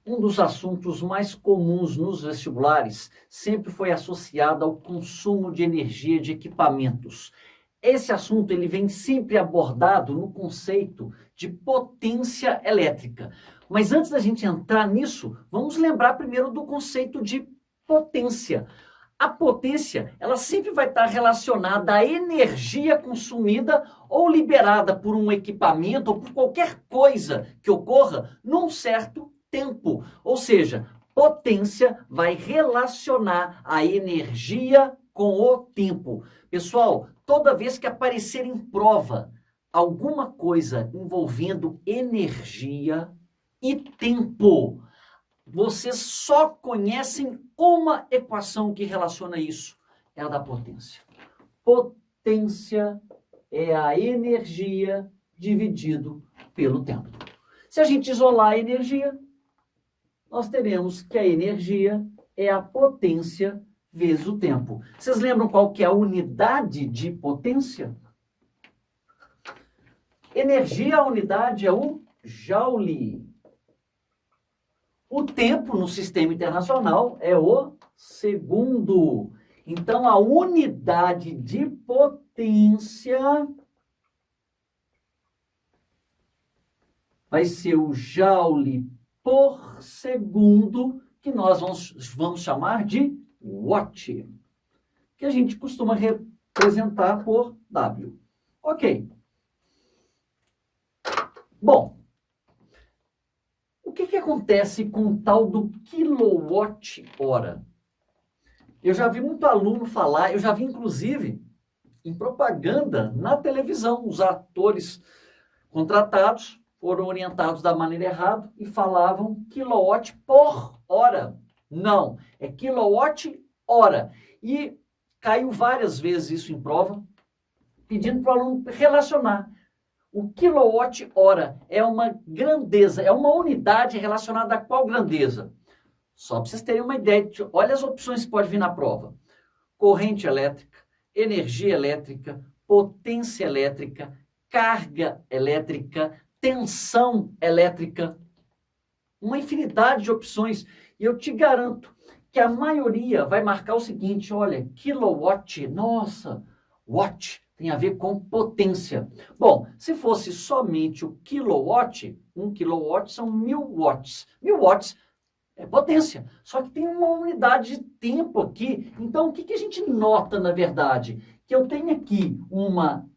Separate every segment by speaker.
Speaker 1: Um dos assuntos mais comuns nos vestibulares sempre foi associado ao consumo de energia de equipamentos. Esse assunto ele vem sempre abordado no conceito de potência elétrica. Mas antes da gente entrar nisso, vamos lembrar primeiro do conceito de potência. A potência, ela sempre vai estar relacionada à energia consumida ou liberada por um equipamento ou por qualquer coisa que ocorra num certo tempo. Ou seja, potência vai relacionar a energia com o tempo. Pessoal, toda vez que aparecer em prova alguma coisa envolvendo energia e tempo, vocês só conhecem uma equação que relaciona isso, é a da potência. Potência é a energia dividido pelo tempo. Se a gente isolar a energia, nós teremos que a energia é a potência vezes o tempo. Vocês lembram qual que é a unidade de potência? Energia, a unidade é o joule. O tempo no sistema internacional é o segundo. Então, a unidade de potência vai ser o joule por segundo, que nós vamos chamar de watt, que a gente costuma representar por W. Ok. Bom, o que acontece com o tal do quilowatt-hora? Eu já vi muito aluno falar, eu já vi inclusive em propaganda na televisão, os atores contratados foram orientados da maneira errada e falavam quilowatt por hora. Não, é quilowatt-hora. E caiu várias vezes isso em prova, pedindo para o aluno relacionar. O quilowatt-hora é uma grandeza, é uma unidade relacionada a qual grandeza? Só para vocês terem uma ideia, olha as opções que pode vir na prova. Corrente elétrica, energia elétrica, potência elétrica, carga elétrica, tensão elétrica. Uma infinidade de opções. E eu te garanto que a maioria vai marcar o seguinte, olha, kilowatt, nossa, watt tem a ver com potência. Bom, se fosse somente o quilowatt, 1 quilowatt são 1000 watts. 1000 watts é potência. Só que tem uma unidade de tempo aqui. Então, o que a gente nota, na verdade? Que eu tenho aqui uma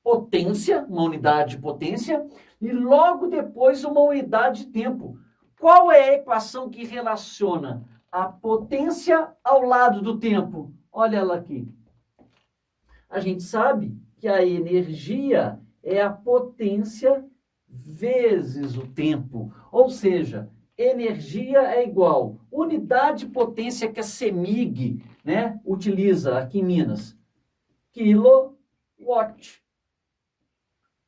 Speaker 1: potência, uma unidade de potência, e logo depois uma unidade de tempo. Qual é a equação que relaciona a potência ao lado do tempo? Olha ela aqui. A gente sabe que a energia é a potência vezes o tempo. Ou seja, energia é igual unidade de potência que a CEMIG, né, utiliza aqui em Minas. Kilowatt.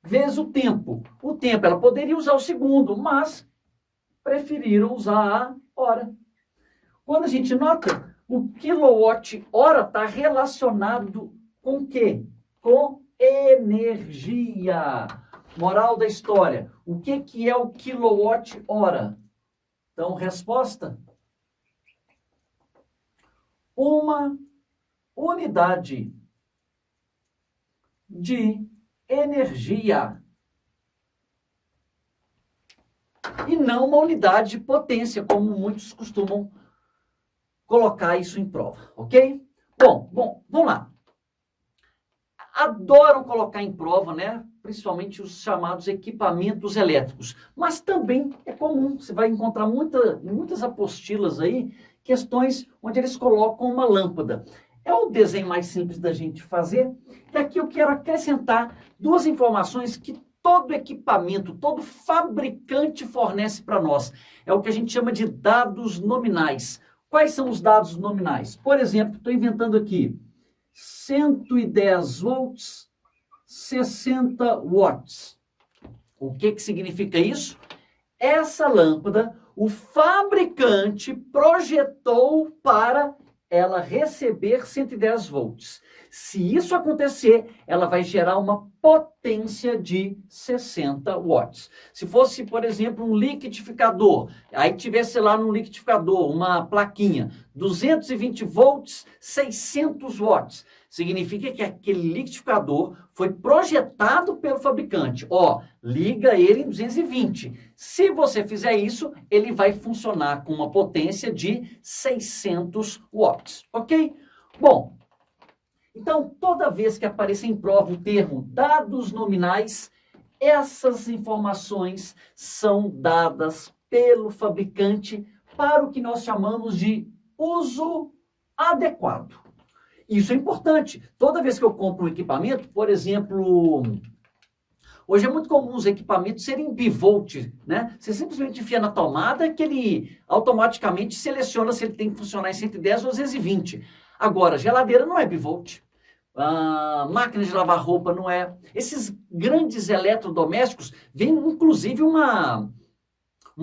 Speaker 1: Vezes o tempo. O tempo, ela poderia usar o segundo, mas preferiram usar a hora. Quando a gente nota, o quilowatt-hora está relacionado com o quê? Com energia. Moral da história. O que é o quilowatt-hora? Então, resposta. Uma unidade de energia. E não uma unidade de potência, como muitos costumam colocar isso em prova, ok? Bom, vamos lá. Adoram colocar em prova, né? Principalmente os chamados equipamentos elétricos. Mas também é comum, você vai encontrar em muitas apostilas aí, questões onde eles colocam uma lâmpada. É o desenho mais simples da gente fazer. E aqui eu quero acrescentar duas informações que todo equipamento, todo fabricante fornece para nós. É o que a gente chama de dados nominais. Quais são os dados nominais? Por exemplo, estou inventando aqui 110 volts, 60 watts. O que significa isso? Essa lâmpada, o fabricante projetou para ela receber 110 volts. Se isso acontecer, ela vai gerar uma potência de 60 watts. Se fosse, por exemplo, um liquidificador, aí tivesse lá no liquidificador uma plaquinha, 220 volts, 600 watts. Significa que aquele liquidificador foi projetado pelo fabricante. Ó, liga ele em 220. Se você fizer isso, ele vai funcionar com uma potência de 600 watts, ok? Bom, então toda vez que aparecer em prova o termo dados nominais, essas informações são dadas pelo fabricante para o que nós chamamos de uso adequado. Isso é importante. Toda vez que eu compro um equipamento, por exemplo, hoje é muito comum os equipamentos serem bivolt, né? Você simplesmente enfia na tomada que ele automaticamente seleciona se ele tem que funcionar em 110 ou 220. Agora, geladeira não é bivolt. Máquina de lavar roupa não é. Esses grandes eletrodomésticos vêm inclusive uma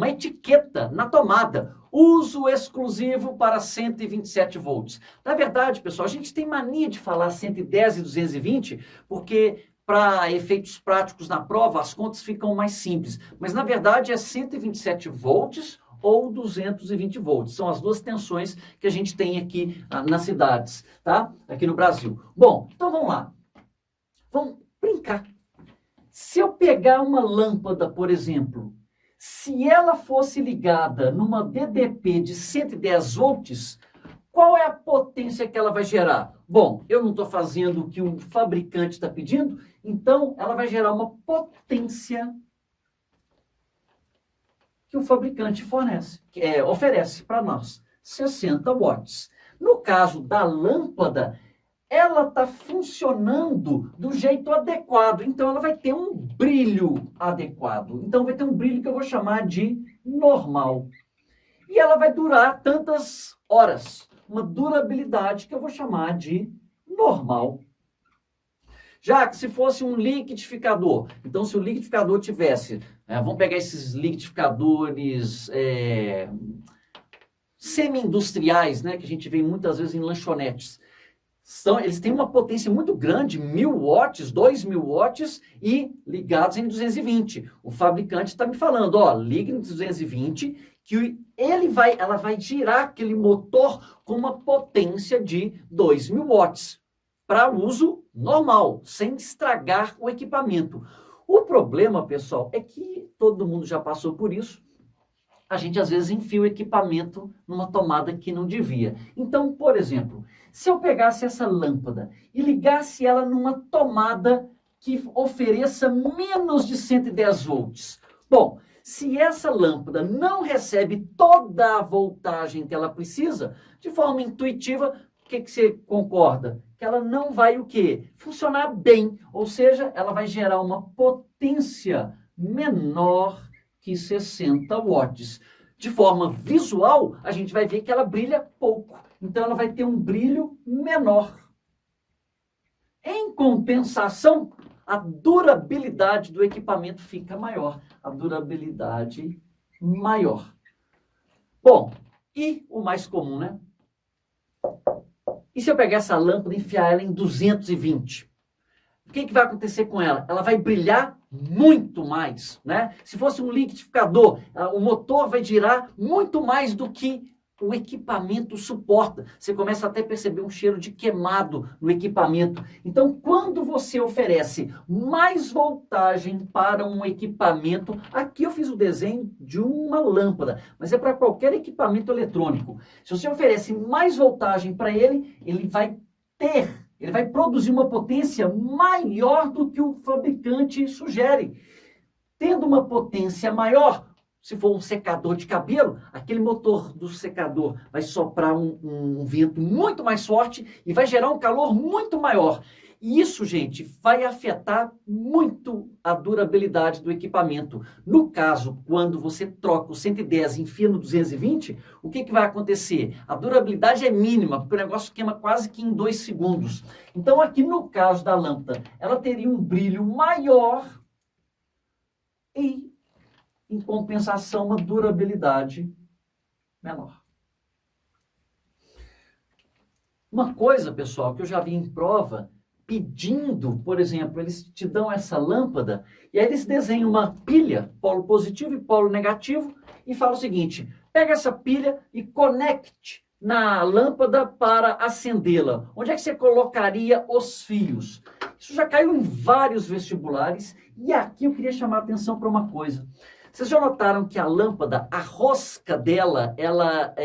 Speaker 1: etiqueta na tomada. Uso exclusivo para 127 volts. Na verdade, pessoal, a gente tem mania de falar 110 e 220, porque para efeitos práticos na prova, as contas ficam mais simples. Mas, na verdade, é 127 volts ou 220 volts. São as duas tensões que a gente tem aqui nas cidades, tá? Aqui no Brasil. Bom, então vamos lá. Vamos brincar. Se eu pegar uma lâmpada, por exemplo, se ela fosse ligada numa DDP de 110 volts, qual é a potência que ela vai gerar? Bom, eu não estou fazendo o que o fabricante está pedindo, então ela vai gerar uma potência que o fabricante oferece para nós, 60 watts. No caso da lâmpada, ela está funcionando do jeito adequado, então ela vai ter um brilho adequado. Então vai ter um brilho que eu vou chamar de normal. E ela vai durar tantas horas, uma durabilidade que eu vou chamar de normal. Já que se fosse um liquidificador, então se o liquidificador tivesse, vamos pegar esses liquidificadores semi-industriais, né, que a gente vê muitas vezes em lanchonetes. Eles têm uma potência muito grande, 1000 watts, 2000 watts e ligados em 220. O fabricante está me falando, ó, liga em 220 que ela vai girar aquele motor com uma potência de 2000 watts para uso normal, sem estragar o equipamento. O problema, pessoal, é que todo mundo já passou por isso. A gente às vezes enfia o equipamento numa tomada que não devia. Então, por exemplo, se eu pegasse essa lâmpada e ligasse ela numa tomada que ofereça menos de 110 volts. Bom, se essa lâmpada não recebe toda a voltagem que ela precisa, de forma intuitiva, o que você concorda? Que ela não vai o quê? Funcionar bem, ou seja, ela vai gerar uma potência menor que 60 watts. De forma visual, a gente vai ver que ela brilha pouco. Então, ela vai ter um brilho menor. Em compensação, a durabilidade do equipamento fica maior. A durabilidade maior. Bom, e o mais comum, né? E se eu pegar essa lâmpada e enfiar ela em 220? O que vai acontecer com ela? Ela vai brilhar muito mais, né? Se fosse um liquidificador, o motor vai girar muito mais do que o equipamento suporta. Você começa até a perceber um cheiro de queimado no equipamento. Então, quando você oferece mais voltagem para um equipamento, aqui eu fiz o desenho de uma lâmpada, mas é para qualquer equipamento eletrônico. Se você oferece mais voltagem para ele, ele vai produzir uma potência maior do que o fabricante sugere. Tendo uma potência maior, se for um secador de cabelo, aquele motor do secador vai soprar um vento muito mais forte e vai gerar um calor muito maior. E isso, gente, vai afetar muito a durabilidade do equipamento. No caso, quando você troca o 110 e enfia no 220, o que vai acontecer? A durabilidade é mínima, porque o negócio queima quase que em 2 segundos. Então, aqui no caso da lâmpada, ela teria um brilho maior e, em compensação, uma durabilidade menor. Uma coisa, pessoal, que eu já vi em prova, pedindo, por exemplo, eles te dão essa lâmpada e aí eles desenham uma pilha, polo positivo e polo negativo, e falam o seguinte: pega essa pilha e conecte na lâmpada para acendê-la. Onde é que você colocaria os fios? Isso já caiu em vários vestibulares e aqui eu queria chamar a atenção para uma coisa. Vocês já notaram que a lâmpada, a rosca dela, ela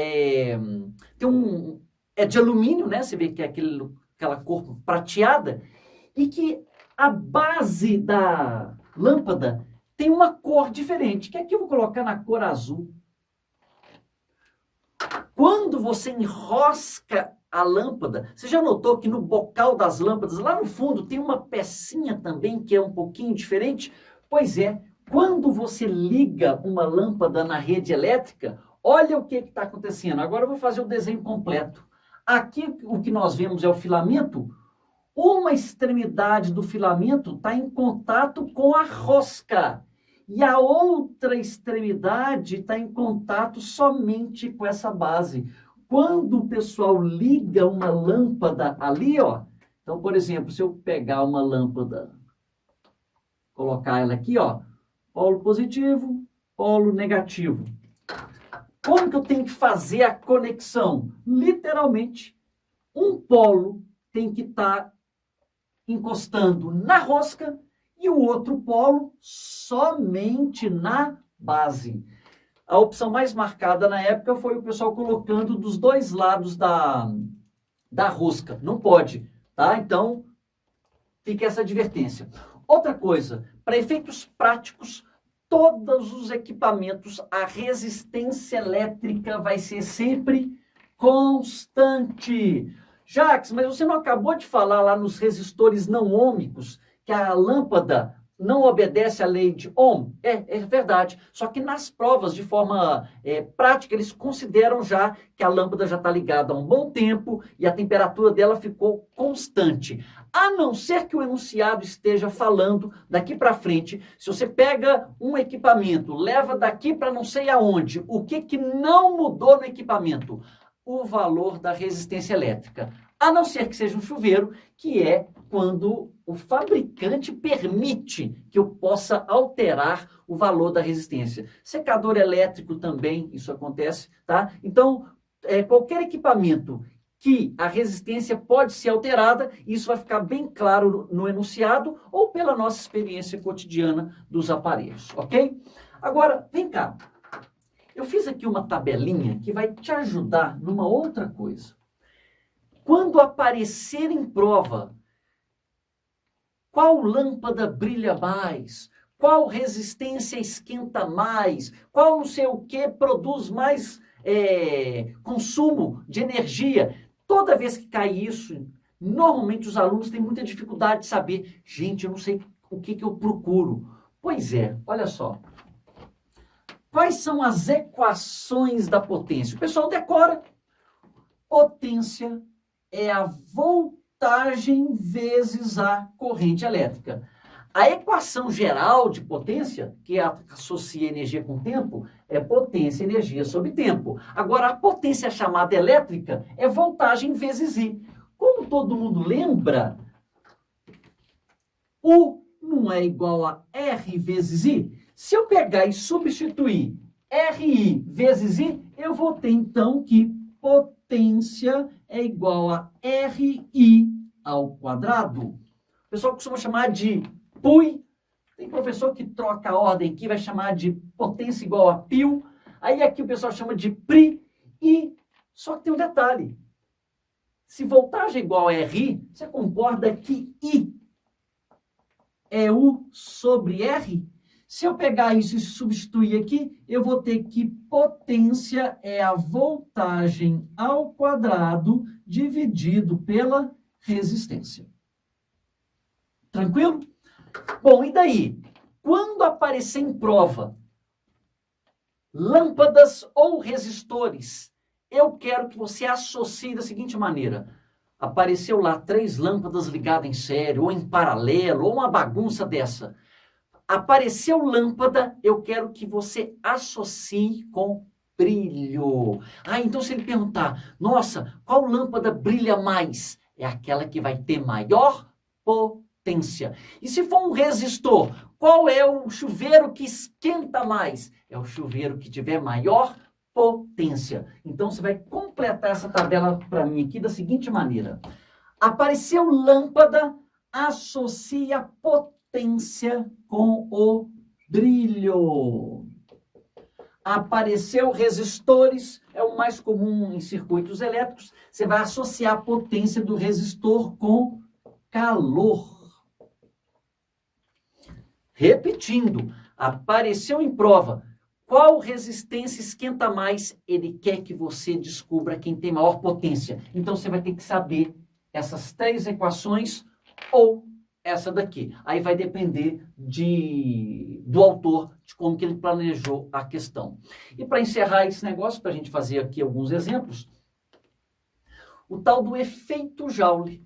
Speaker 1: tem é de alumínio, né? Você vê que é aquela cor prateada, e que a base da lâmpada tem uma cor diferente, que aqui eu vou colocar na cor azul. Quando você enrosca a lâmpada, você já notou que no bocal das lâmpadas, lá no fundo, tem uma pecinha também que é um pouquinho diferente? Pois é, quando você liga uma lâmpada na rede elétrica, olha o que está acontecendo. Agora eu vou fazer o desenho completo. Aqui o que nós vemos é o filamento. Uma extremidade do filamento está em contato com a rosca. E a outra extremidade está em contato somente com essa base. Quando o pessoal liga uma lâmpada ali, ó. Então, por exemplo, se eu pegar uma lâmpada, colocar ela aqui, ó. Polo positivo, polo negativo. Como que eu tenho que fazer a conexão? Literalmente, um polo tem que estar encostando na rosca e o outro polo somente na base. A opção mais marcada na época foi o pessoal colocando dos dois lados da rosca. Não pode, tá? Então, fica essa advertência. Outra coisa, para efeitos práticos, todos os equipamentos, a resistência elétrica vai ser sempre constante. Jacques, mas você não acabou de falar lá nos resistores não ôhmicos que a lâmpada não obedece à lei de Ohm? É verdade. Só que nas provas, de forma prática, eles consideram já que a lâmpada já está ligada há um bom tempo e a temperatura dela ficou constante. A não ser que o enunciado esteja falando daqui para frente, se você pega um equipamento, leva daqui para não sei aonde, o que não mudou no equipamento? O valor da resistência elétrica. A não ser que seja um chuveiro, que é quando o fabricante permite que eu possa alterar o valor da resistência. Secador elétrico também, isso acontece, tá? Então, qualquer equipamento que a resistência pode ser alterada, isso vai ficar bem claro no enunciado ou pela nossa experiência cotidiana dos aparelhos, ok? Agora, vem cá. Eu fiz aqui uma tabelinha que vai te ajudar numa outra coisa. Quando aparecer em prova, qual lâmpada brilha mais? Qual resistência esquenta mais? Qual não sei o que produz mais consumo de energia? Toda vez que cai isso, normalmente os alunos têm muita dificuldade de saber. Gente, eu não sei o que eu procuro. Pois é, olha só. Quais são as equações da potência? O pessoal decora. Potência é a voltagem vezes a corrente elétrica. A equação geral de potência, que associa energia com tempo, é potência e energia sobre tempo. Agora, a potência chamada elétrica é voltagem vezes I. Como todo mundo lembra, U não é igual a R vezes I? Se eu pegar e substituir RI vezes I, eu vou ter então que potência é igual a RI ao quadrado. O pessoal costuma chamar de PUI. Tem professor que troca a ordem aqui, vai chamar de potência igual a PIL. Aí aqui o pessoal chama de PRI. E só que tem um detalhe. Se voltagem é igual a RI, você concorda que I é U sobre R? Se eu pegar isso e substituir aqui, eu vou ter que potência é a voltagem ao quadrado dividido pela resistência. Tranquilo? Bom, e daí? Quando aparecer em prova lâmpadas ou resistores, eu quero que você associe da seguinte maneira. Apareceu lá 3 lâmpadas ligadas em série, ou em paralelo, ou uma bagunça dessa. Apareceu lâmpada, eu quero que você associe com brilho. Ah, então se ele perguntar, nossa, qual lâmpada brilha mais? É aquela que vai ter maior potência. E se for um resistor, qual é o chuveiro que esquenta mais? É o chuveiro que tiver maior potência. Então você vai completar essa tabela para mim aqui da seguinte maneira. Apareceu lâmpada, associa potência com o brilho. Apareceu resistores, é o mais comum em circuitos elétricos. Você vai associar a potência do resistor com calor. Repetindo, apareceu em prova. Qual resistência esquenta mais? Ele quer que você descubra quem tem maior potência. Então você vai ter que saber essas 3 equações ou essa daqui. Aí vai depender do autor, de como que ele planejou a questão. E para encerrar esse negócio, para a gente fazer aqui alguns exemplos, o tal do efeito Joule.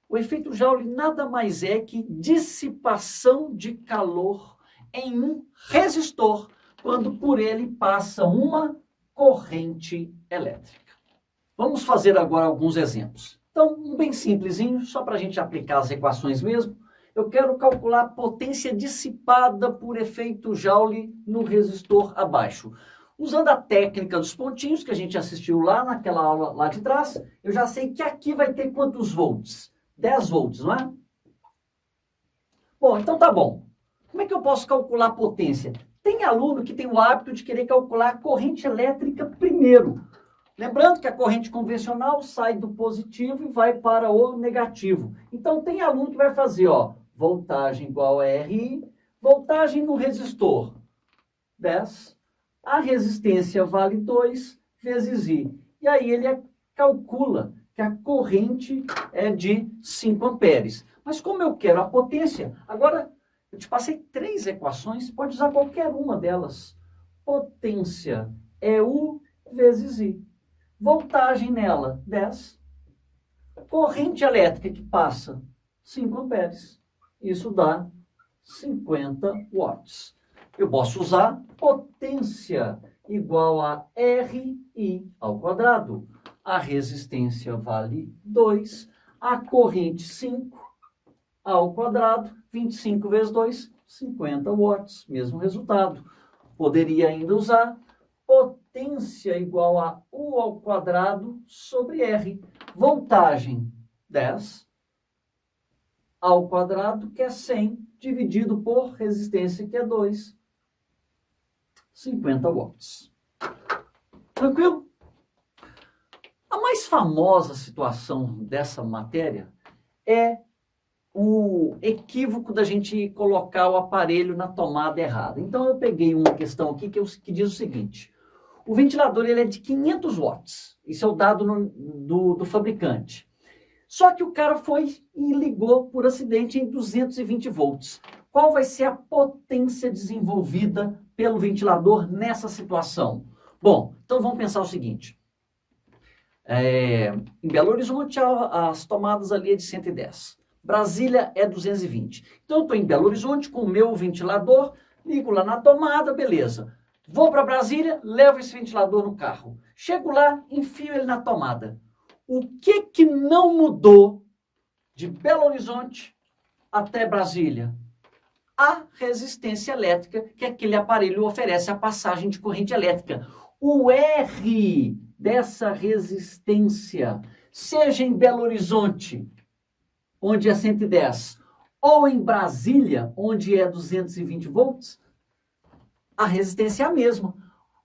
Speaker 1: O efeito Joule nada mais é que dissipação de calor em um resistor, quando por ele passa uma corrente elétrica. Vamos fazer agora alguns exemplos. Então, um bem simplesinho, só para a gente aplicar as equações mesmo. Eu quero calcular a potência dissipada por efeito Joule no resistor abaixo. Usando a técnica dos pontinhos, que a gente assistiu lá naquela aula lá de trás, eu já sei que aqui vai ter quantos volts? 10 volts, não é? Bom, então tá bom. Como é que eu posso calcular a potência? Tem aluno que tem o hábito de querer calcular a corrente elétrica primeiro. Lembrando que a corrente convencional sai do positivo e vai para o negativo. Então, tem aluno que vai fazer, ó, voltagem igual a RI, voltagem no resistor, 10, a resistência vale 2 vezes I. E aí ele calcula que a corrente é de 5 amperes. Mas como eu quero a potência, agora eu te passei 3 equações, você pode usar qualquer uma delas. Potência é U vezes I. Voltagem nela, 10. Corrente elétrica que passa, 5 amperes. Isso dá 50 watts. Eu posso usar potência igual a RI ao quadrado. A resistência vale 2. A corrente 5 ao quadrado. 25 vezes 2, 50 watts. Mesmo resultado. Poderia ainda usar potência igual a U ao quadrado sobre R. Voltagem, 10, ao quadrado, que é 100, dividido por resistência, que é 2. 50 watts. Tranquilo? A mais famosa situação dessa matéria é o equívoco da gente colocar o aparelho na tomada errada. Então, eu peguei uma questão aqui que diz o seguinte. O ventilador ele é de 500 watts. Isso é o dado do fabricante. Só que o cara foi e ligou por acidente em 220 volts. Qual vai ser a potência desenvolvida pelo ventilador nessa situação? Bom, então vamos pensar o seguinte. Em Belo Horizonte, as tomadas ali é de 110. Brasília é 220. Então, eu estou em Belo Horizonte com o meu ventilador, ligo lá na tomada, beleza. Vou para Brasília, levo esse ventilador no carro. Chego lá, enfio ele na tomada. O que não mudou de Belo Horizonte até Brasília? A resistência elétrica que aquele aparelho oferece a passagem de corrente elétrica. O R dessa resistência, seja em Belo Horizonte, onde é 110, ou em Brasília, onde é 220 volts, a resistência é a mesma.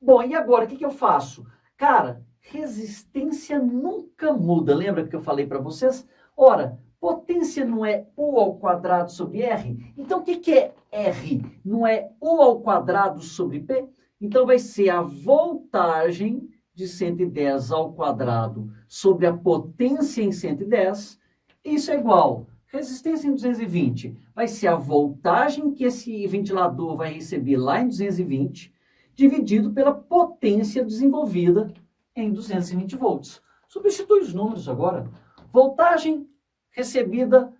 Speaker 1: Bom, e agora, o que eu faço? Cara, resistência nunca muda. Lembra que eu falei para vocês? Ora, potência não é U ao quadrado sobre R? Então, o que é R? Não é U ao quadrado sobre P? Então, vai ser a voltagem de 110 ao quadrado sobre a potência em 110. Isso é igual resistência em 220. Vai ser a voltagem que esse ventilador vai receber lá em 220, dividido pela potência desenvolvida em 220 volts. Substitui os números agora. Voltagem recebida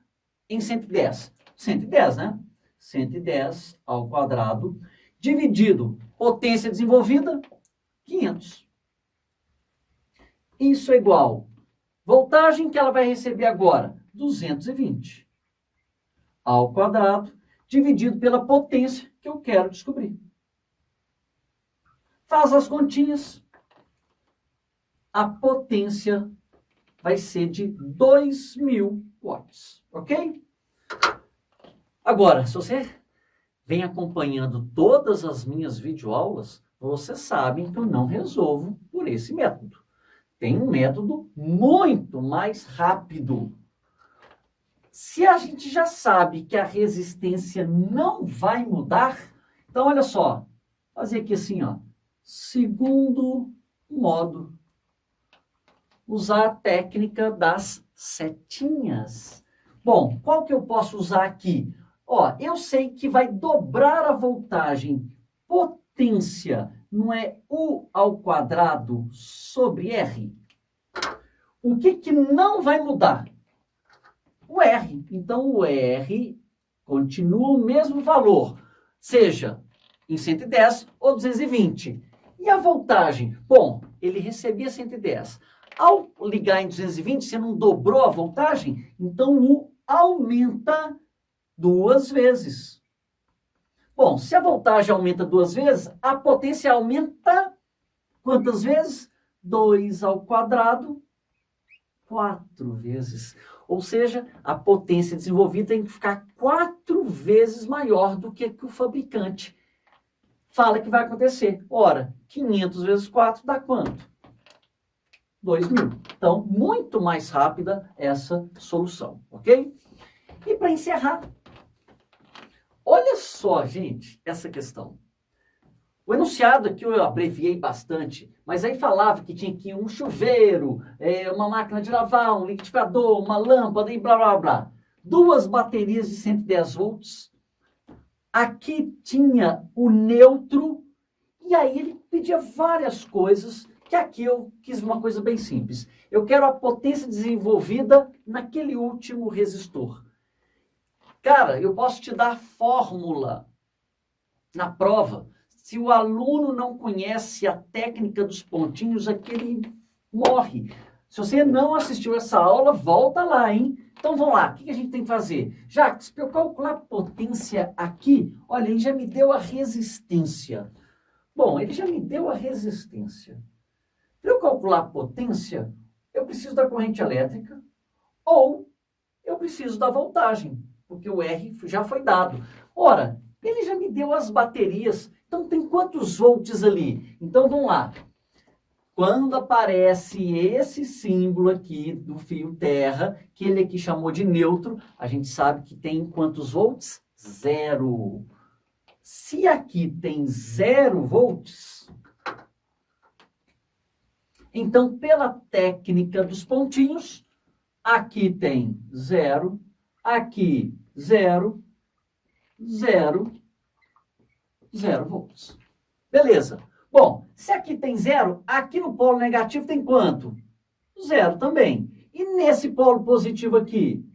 Speaker 1: em 110. 110, né? 110 ao quadrado, dividido potência desenvolvida, 500. Isso é igual. Voltagem que ela vai receber agora, 220 ao quadrado, dividido pela potência que eu quero descobrir. Faz as continhas. A potência vai ser de 2.000 watts, ok? Agora, se você vem acompanhando todas as minhas videoaulas, você sabe que eu não resolvo por esse método. Tem um método muito mais rápido. Se a gente já sabe que a resistência não vai mudar, então olha só, fazer aqui assim, ó, segundo modo, usar a técnica das setinhas. Bom, qual que eu posso usar aqui? Ó, eu sei que vai dobrar a voltagem potência, não é U ao quadrado sobre R? O que que não vai mudar? O R. Então, o R continua o mesmo valor, seja em 110 ou 220. E a voltagem? Bom, ele recebia 110. Ao ligar em 220, você não dobrou a voltagem? Então, o aumenta 2 vezes. Bom, se a voltagem aumenta 2 vezes, a potência aumenta quantas vezes? 2 ao quadrado, 4 vezes. Ou seja, a potência desenvolvida tem que ficar 4 vezes maior do que o fabricante fala que vai acontecer. Ora, 500 vezes 4 dá quanto? 2.000. Então, muito mais rápida essa solução, ok? E para encerrar, olha só, gente, essa questão. O enunciado aqui eu abreviei bastante, mas aí falava que tinha aqui um chuveiro, uma máquina de lavar, um liquidificador, uma lâmpada e blá, blá, blá. 2 baterias de 110 volts. Aqui tinha o neutro, e aí ele pedia várias coisas, que aqui eu quis uma coisa bem simples. Eu quero a potência desenvolvida naquele último resistor. Cara, eu posso te dar a fórmula na prova. Se o aluno não conhece a técnica dos pontinhos, aquele morre. Se você não assistiu essa aula, volta lá, hein? Então vamos lá, o que a gente tem que fazer? Jacques, para eu calcular a potência aqui, olha, ele já me deu a resistência. Bom, ele já me deu a resistência. Para eu calcular a potência, eu preciso da corrente elétrica ou eu preciso da voltagem, porque o R já foi dado. Ora, ele já me deu as baterias, então tem quantos volts ali? Então vamos lá. Quando aparece esse símbolo aqui do fio terra, que ele aqui chamou de neutro, a gente sabe que tem quantos volts? 0. Se aqui tem 0 volts, então pela técnica dos pontinhos, aqui tem 0, aqui 0, 0, 0 volts. Beleza. Bom, se aqui tem 0, aqui no polo negativo tem quanto? 0 também. E nesse polo positivo aqui?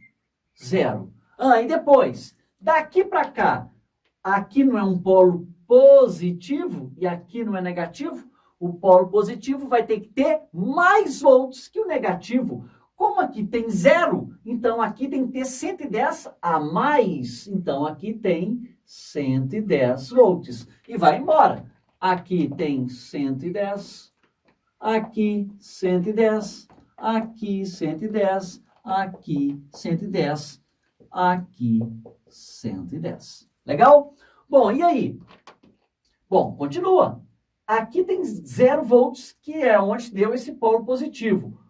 Speaker 1: 0. E depois, daqui para cá, aqui não é um polo positivo e aqui não é negativo? O polo positivo vai ter que ter mais volts que o negativo. Como aqui tem 0, então aqui tem que ter 110 a mais. Então aqui tem 110 volts. E vai embora. Aqui tem 110, aqui 110, aqui 110, aqui 110, aqui 110. Legal? Bom, e aí? Bom, continua. Aqui tem 0 volts, que é onde deu esse polo positivo.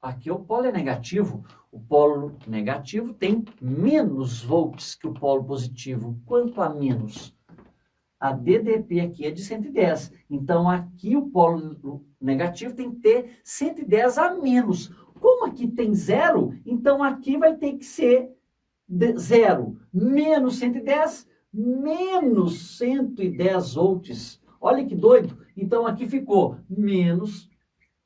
Speaker 1: Aqui o polo é negativo. O polo negativo tem menos volts que o polo positivo. Quanto a menos? A DDP aqui é de 110. Então, aqui o polo negativo tem que ter 110 a menos. Como aqui tem 0, então aqui vai ter que ser 0 menos 110, menos 110 volts. Olha que doido. Então, aqui ficou menos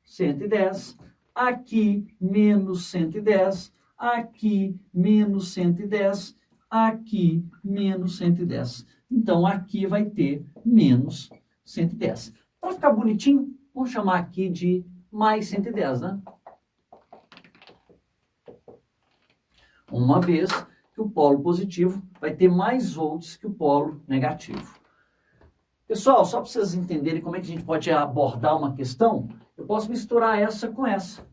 Speaker 1: 110, aqui menos 110, aqui menos 110, aqui menos 110. Então, aqui vai ter menos 110. Para ficar bonitinho, vamos chamar aqui de mais 110, né? Uma vez que o polo positivo vai ter mais volts que o polo negativo. Pessoal, só para vocês entenderem como é que a gente pode abordar uma questão, eu posso misturar essa com essa.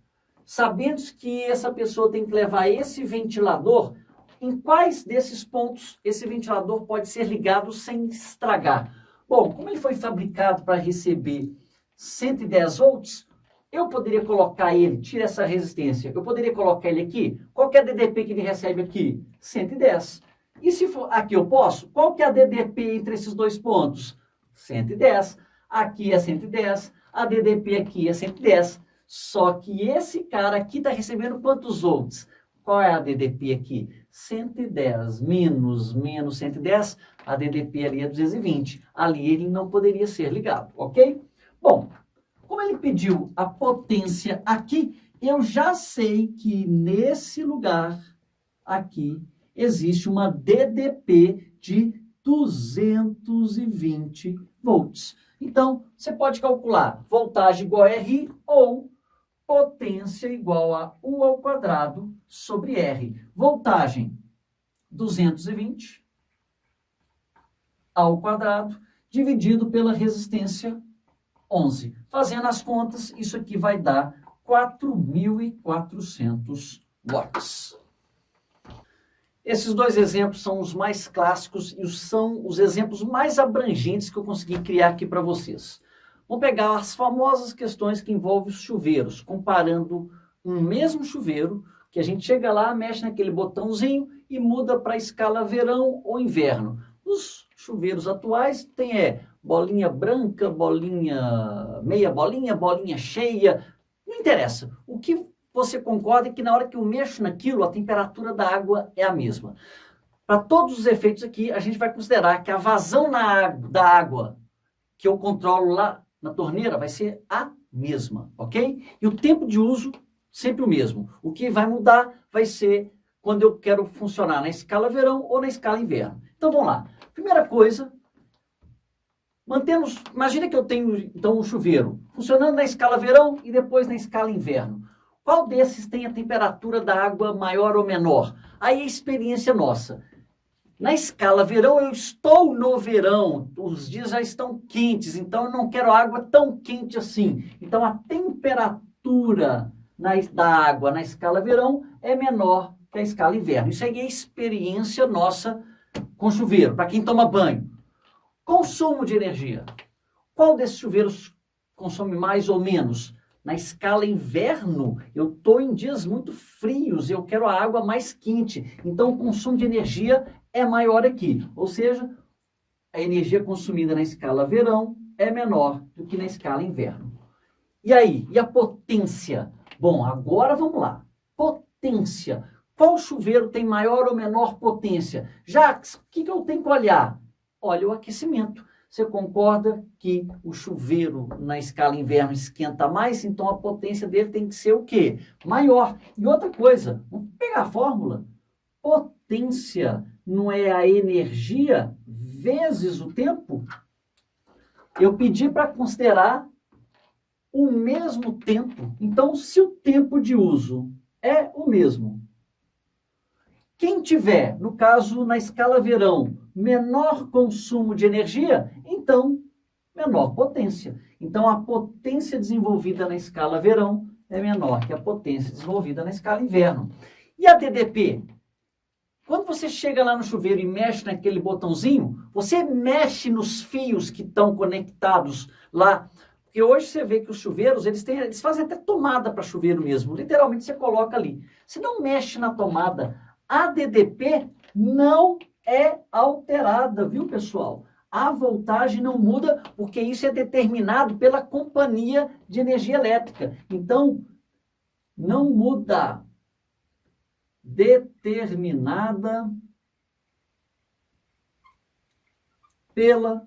Speaker 1: Sabendo que essa pessoa tem que levar esse ventilador, em quais desses pontos esse ventilador pode ser ligado sem estragar? Bom, como ele foi fabricado para receber 110 volts, eu poderia colocar ele, tira essa resistência, eu poderia colocar ele aqui, qual que é a DDP que ele recebe aqui? 110. E se for aqui eu posso, qual que é a DDP entre esses dois pontos? 110. Aqui é 110, a DDP aqui é 110. Só que esse cara aqui está recebendo quantos volts? Qual é a DDP aqui? 110 menos 110, a DDP ali é 220. Ali ele não poderia ser ligado, ok? Bom, como ele pediu a potência aqui, eu já sei que nesse lugar aqui existe uma DDP de 220 volts. Então, você pode calcular voltagem igual a RI ou potência igual a U ao quadrado sobre R. Voltagem, 220 ao quadrado, dividido pela resistência 11. Fazendo as contas, isso aqui vai dar 4.400 watts. Esses dois exemplos são os mais clássicos e são os exemplos mais abrangentes que eu consegui criar aqui para vocês. Vamos pegar as famosas questões que envolvem os chuveiros, comparando um mesmo chuveiro, que a gente chega lá, mexe naquele botãozinho e muda para a escala verão ou inverno. Os chuveiros atuais tem bolinha branca, bolinha meia bolinha, bolinha cheia, não interessa. O que você concorda é que na hora que eu mexo naquilo, a temperatura da água é a mesma. Para todos os efeitos aqui, a gente vai considerar que a vazão da água que eu controlo lá na torneira vai ser a mesma, ok? E o tempo de uso, sempre o mesmo. O que vai mudar vai ser quando eu quero funcionar na escala verão ou na escala inverno. Então, vamos lá. Primeira coisa, imagina que eu tenho, então, um chuveiro funcionando na escala verão e depois na escala inverno. Qual desses tem a temperatura da água maior ou menor? Aí é a experiência nossa. Na escala verão, eu estou no verão, os dias já estão quentes, então eu não quero água tão quente assim. Então a temperatura da água na escala verão é menor que a escala inverno. Isso aí é experiência nossa com chuveiro, para quem toma banho. Consumo de energia. Qual desses chuveiros consome mais ou menos? Na escala inverno, eu estou em dias muito frios, eu quero a água mais quente. Então, o consumo de energia é maior aqui. Ou seja, a energia consumida na escala verão é menor do que na escala inverno. E aí? E a potência? Bom, agora vamos lá. Potência. Qual chuveiro tem maior ou menor potência? Jacques, o que eu tenho que olhar? Olha o aquecimento. Você concorda que o chuveiro na escala inverno esquenta mais, então a potência dele tem que ser o quê? Maior. E outra coisa, vamos pegar a fórmula. Potência não é a energia vezes o tempo? Eu pedi para considerar o mesmo tempo. Então, se o tempo de uso é o mesmo, quem tiver, no caso, na escala verão, menor consumo de energia, então, menor potência. Então, a potência desenvolvida na escala verão é menor que a potência desenvolvida na escala inverno. E a DDP? Quando você chega lá no chuveiro e mexe naquele botãozinho, você mexe nos fios que estão conectados lá. Porque hoje você vê que os chuveiros, eles fazem até tomada para chuveiro mesmo. Literalmente, você coloca ali. Você não mexe na tomada. A DDP não é alterada, viu, pessoal? A voltagem não muda, porque isso é determinado pela companhia de energia elétrica. Então, não muda. Determinada pela,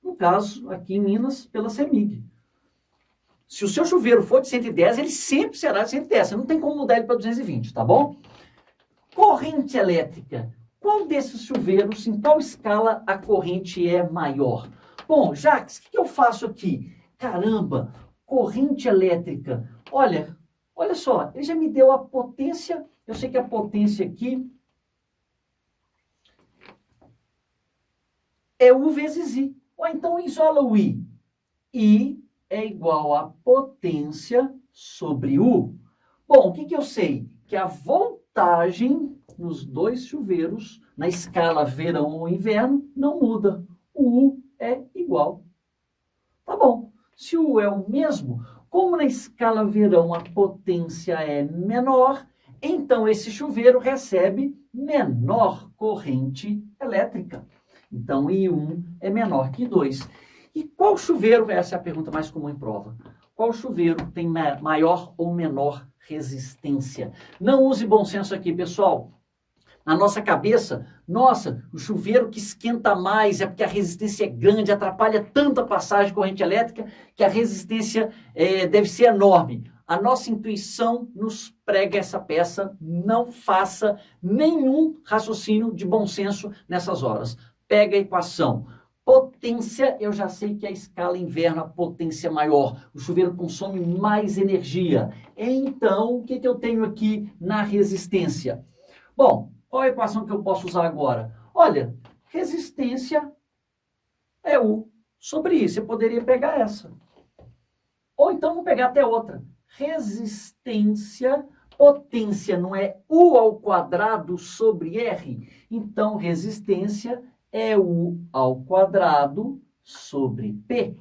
Speaker 1: no caso, aqui em Minas, pela CEMIG. Se o seu chuveiro for de 110, ele sempre será de 110. Você não tem como mudar ele para 220, tá bom? Corrente elétrica. Qual desses chuveiros, em qual escala a corrente é maior? Bom, Jacques, o que eu faço aqui? Caramba, corrente elétrica. Olha só, ele já me deu a potência. Eu sei que a potência aqui é U vezes I. Ou então isola o I. I é igual a potência sobre U. Bom, o que eu sei? Que a voltagem nos dois chuveiros, na escala verão ou inverno, não muda. O U é igual. Tá bom. Se o U é o mesmo, como na escala verão a potência é menor, então esse chuveiro recebe menor corrente elétrica. Então, I1 é menor que 2. E qual chuveiro, essa é a pergunta mais comum em prova, qual chuveiro tem maior ou menor resistência? Não use bom senso aqui, pessoal. Na nossa cabeça, nossa, o chuveiro que esquenta mais é porque a resistência é grande, atrapalha tanto a passagem de corrente elétrica que a resistência deve ser enorme. A nossa intuição nos prega essa peça, não faça nenhum raciocínio de bom senso nessas horas. Pega a equação. Potência, eu já sei que a escala inverno, a potência é maior. O chuveiro consome mais energia. Então, o que eu tenho aqui na resistência? Bom, qual a equação que eu posso usar agora? Olha, resistência é U sobre I. Você poderia pegar essa. Ou então, vou pegar até outra. Resistência, potência não é U ao quadrado sobre R? Então, resistência é U ao quadrado sobre P.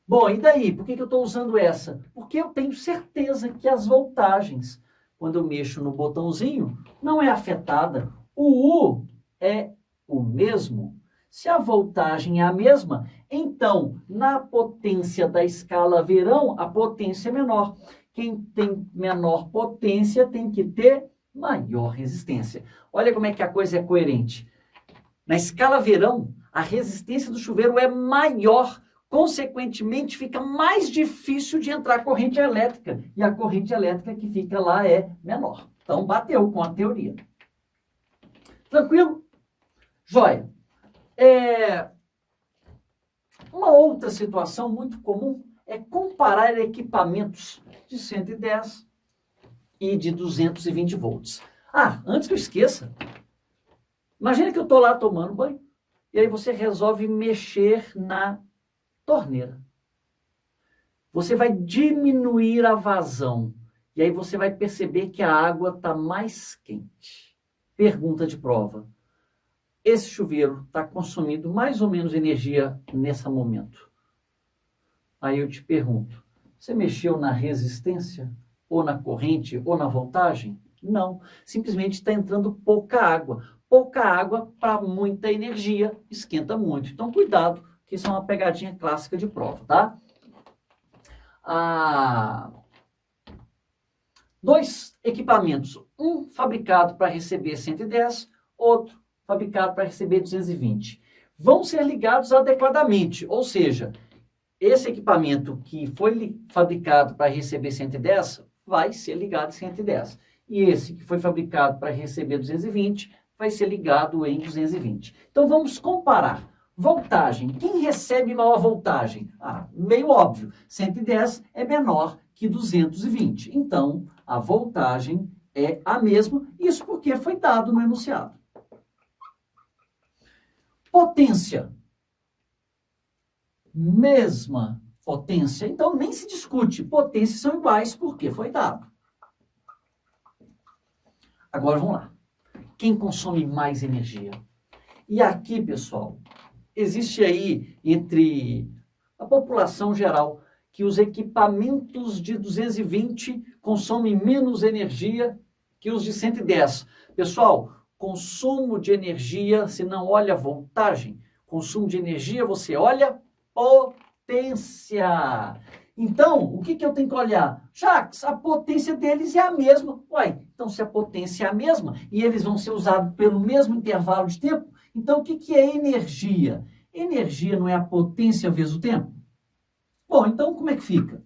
Speaker 1: Bom, e daí? Por que eu estou usando essa? Porque eu tenho certeza que as voltagens, quando eu mexo no botãozinho, não é afetada. O U é o mesmo. Se a voltagem é a mesma, então, na potência da escala verão, a potência é menor. Quem tem menor potência tem que ter maior resistência. Olha como é que a coisa é coerente. Na escala verão, a resistência do chuveiro é maior, consequentemente fica mais difícil de entrar corrente elétrica, e a corrente elétrica que fica lá é menor. Então, bateu com a teoria. Tranquilo? Joia. Uma outra situação muito comum é comparar equipamentos de 110 e de 220 volts. Antes que eu esqueça, imagina que eu estou lá tomando banho, e aí você resolve mexer na torneira. Você vai diminuir a vazão, e aí você vai perceber que a água está mais quente. Pergunta de prova. Esse chuveiro está consumindo mais ou menos energia nesse momento? Aí eu te pergunto, você mexeu na resistência, ou na corrente, ou na voltagem? Não, simplesmente está entrando pouca água. Pouca água para muita energia, esquenta muito. Então, cuidado, que isso é uma pegadinha clássica de prova, tá? Dois equipamentos, um fabricado para receber 110, outro fabricado para receber 220. Vão ser ligados adequadamente, ou seja, esse equipamento que foi fabricado para receber 110 vai ser ligado em 110. E esse que foi fabricado para receber 220 vai ser ligado em 220. Então vamos comparar. Voltagem. Quem recebe maior voltagem? Meio óbvio. 110 é menor que 220. Então a voltagem é a mesma. Isso porque foi dado no enunciado. Potência. Mesma potência. Então nem se discute. Potências são iguais porque foi dado. Agora vamos lá. Quem consome mais energia? E aqui, pessoal, existe aí entre a população geral que os equipamentos de 220 consomem menos energia que os de 110. Pessoal, consumo de energia, se não olha voltagem, consumo de energia, você olha potência. Então, o que eu tenho que olhar? Jacques, a potência deles é a mesma. Então se a potência é a mesma e eles vão ser usados pelo mesmo intervalo de tempo, então o que é energia? Energia não é a potência vezes o tempo? Bom, então como é que fica?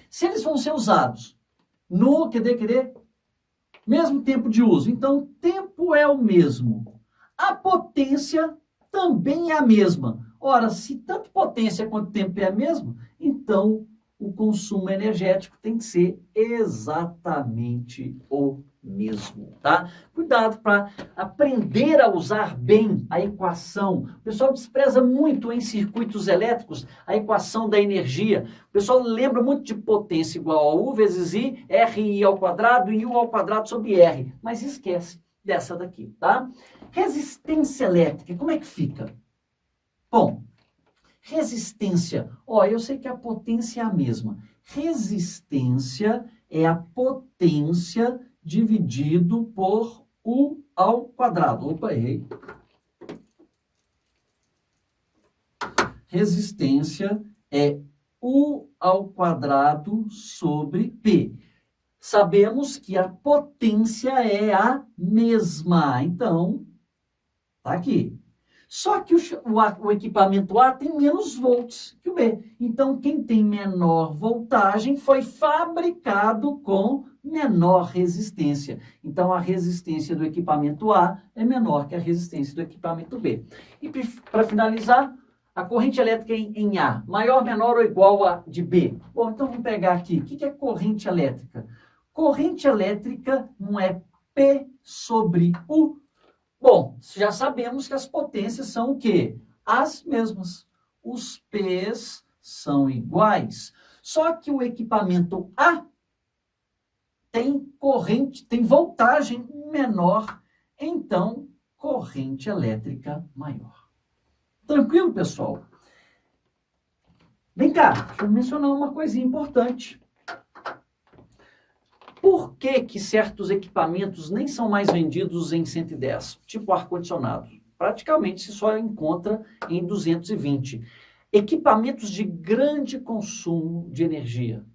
Speaker 1: Se eles vão ser usados no, mesmo tempo de uso, então o tempo é o mesmo. A potência também é a mesma. Ora, se tanto potência quanto tempo é a mesma, então o consumo energético tem que ser exatamente o mesmo, tá? Cuidado para aprender a usar bem a equação. O pessoal despreza muito em circuitos elétricos a equação da energia. O pessoal lembra muito de potência igual a U vezes I, RI ao quadrado e U ao quadrado sobre R, mas esquece dessa daqui, tá? Resistência elétrica, como é que fica? Bom, resistência, eu sei que a potência é a mesma. Resistência é a potência dividido por U ao quadrado. Opa, errei. Resistência é U ao quadrado sobre P. Sabemos que a potência é a mesma, então, tá aqui. Só que o equipamento A tem menos volts que o B. Então, quem tem menor voltagem foi fabricado com menor resistência. Então, a resistência do equipamento A é menor que a resistência do equipamento B. E para finalizar, a corrente elétrica em A, maior, menor ou igual a de B? Bom, então vamos pegar aqui. O que é corrente elétrica? Corrente elétrica não é P sobre U. Bom, já sabemos que as potências são o quê? As mesmas. Os P's são iguais. Só que o equipamento A tem corrente, tem voltagem menor, então corrente elétrica maior. Tranquilo, pessoal? Vem cá, deixa eu mencionar uma coisinha importante. Por que certos equipamentos nem são mais vendidos em 110, tipo ar-condicionado? Praticamente se só encontra em 220. Equipamentos de grande consumo de energia.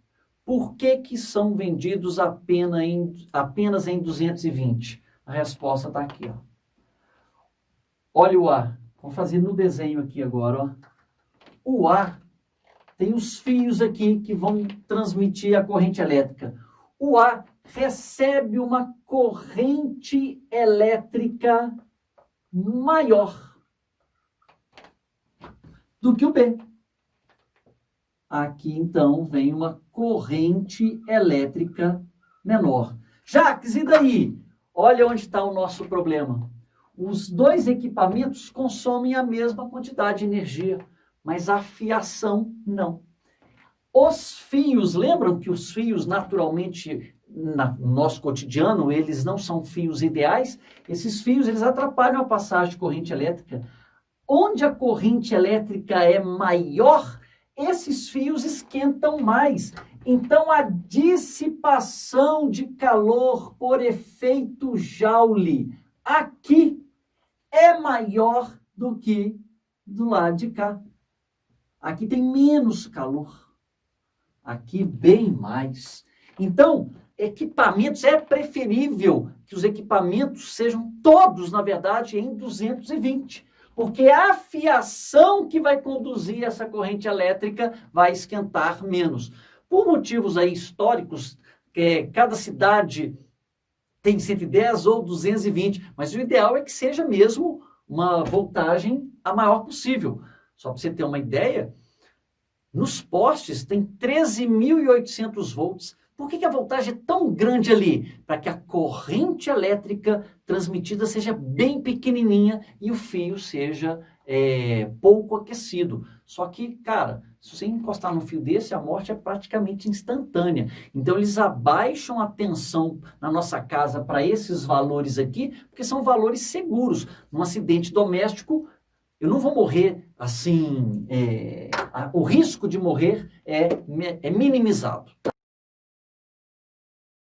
Speaker 1: Por que são vendidos apenas em 220? A resposta está aqui, ó. Olha o A. Vamos fazer no desenho aqui agora, ó. O A tem os fios aqui que vão transmitir a corrente elétrica. O A recebe uma corrente elétrica maior do que o B. Aqui, então, vem uma corrente elétrica menor. Jacques, e daí? Olha onde está o nosso problema. Os dois equipamentos consomem a mesma quantidade de energia, mas a fiação não. Os fios, lembram que os fios naturalmente, no nosso cotidiano, eles não são fios ideais? Esses fios, eles atrapalham a passagem de corrente elétrica. Onde a corrente elétrica é maior, esses fios esquentam mais. Então, a dissipação de calor por efeito Joule aqui é maior do que do lado de cá. Aqui tem menos calor. Aqui bem mais. Então, equipamentos, é preferível que os equipamentos sejam todos, na verdade, em 220. Porque a fiação que vai conduzir essa corrente elétrica vai esquentar menos. Por motivos aí históricos, cada cidade tem 110 ou 220, mas o ideal é que seja mesmo uma voltagem a maior possível. Só para você ter uma ideia, nos postes tem 13.800 volts. Por que a voltagem é tão grande ali? Para que a corrente elétrica transmitida seja bem pequenininha e o fio seja pouco aquecido. Só que, cara, se você encostar num fio desse, a morte é praticamente instantânea. Então, eles abaixam a tensão na nossa casa para esses valores aqui, porque são valores seguros. Num acidente doméstico, eu não vou morrer assim, o risco de morrer é minimizado.